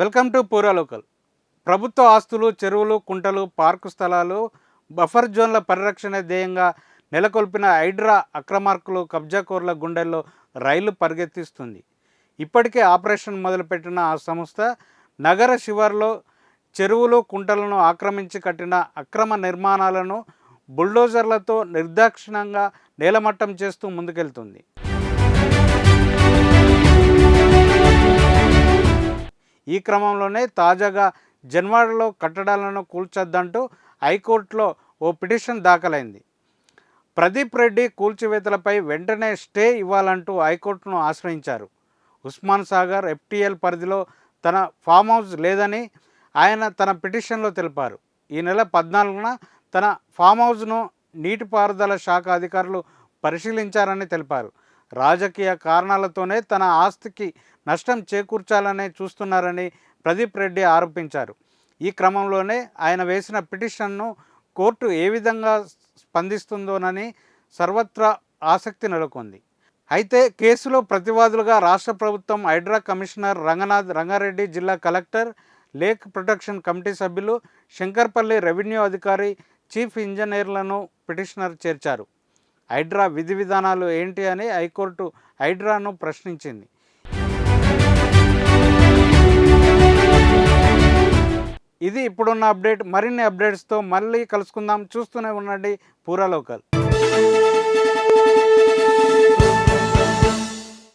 Welcome to పూరా local. ప్రభుత్వ ఆస్తులు, చెరువులు, కుంటలు, పార్కు స్థలాలు, బఫర్ జోన్ల పరిరక్షణ ధ్యేయంగా నెలకొల్పిన హైడ్రా అక్రమార్కులు, కబ్జాకోర్ల గుండెల్లో రైలు పరిగెత్తిస్తుంది. ఇప్పటికే ఆపరేషన్ మొదలుపెట్టిన ఆ సంస్థ నగర శివార్లో చెరువులు, కుంటలను ఆక్రమించి కట్టిన అక్రమ నిర్మాణాలను బుల్డోజర్లతో నిర్దాక్షిణ్యంగా నేలమట్టం చేస్తూ ముందుకెళ్తుంది. ఈ క్రమంలోనే తాజాగా జన్వాడలో కట్టడాలను కూల్చొద్దంటూ హైకోర్టులో ఓ పిటిషన్ దాఖలైంది. ప్రదీప్ రెడ్డి కూల్చివేతలపై వెంటనే స్టే ఇవ్వాలంటూ హైకోర్టును ఆశ్రయించారు. ఉస్మాన్ సాగర్ ఎఫ్టీఎల్ పరిధిలో తన ఫామ్ హౌస్ లేదని ఆయన తన పిటిషన్లో తెలిపారు. ఈ నెల 14న తన ఫామ్ హౌస్ను నీటిపారుదల శాఖ అధికారులు పరిశీలించారని తెలిపారు. రాజకీయ కారణాలతోనే తన ఆస్తికి నష్టం చేకూర్చాలని చూస్తున్నారని ప్రదీప్ రెడ్డి ఆరోపించారు. ఈ క్రమంలోనే ఆయన వేసిన పిటిషన్ను కోర్టు ఏ విధంగా స్పందిస్తుందోనని సర్వత్రా ఆసక్తి నెలకొంది. అయితే కేసులో ప్రతివాదులుగా రాష్ట్ర ప్రభుత్వం, హైడ్రా కమిషనర్ రంగారెడ్డి జిల్లా కలెక్టర్, లేక్ ప్రొటెక్షన్ కమిటీ సభ్యులు, శంకర్పల్లి రెవెన్యూ అధికారి, చీఫ్ ఇంజనీర్లను పిటిషనర్ చేర్చారు. హైడ్రా విధి విధానాలు ఏంటి అని హైకోర్టు హైడ్రాను ప్రశ్నించింది. ఇది ఇప్పుడున్న అప్డేట్. మరిన్ని అప్డేట్స్తో మళ్ళీ కలుసుకుందాం. చూస్తూనే ఉండండి పూరా లోకల్.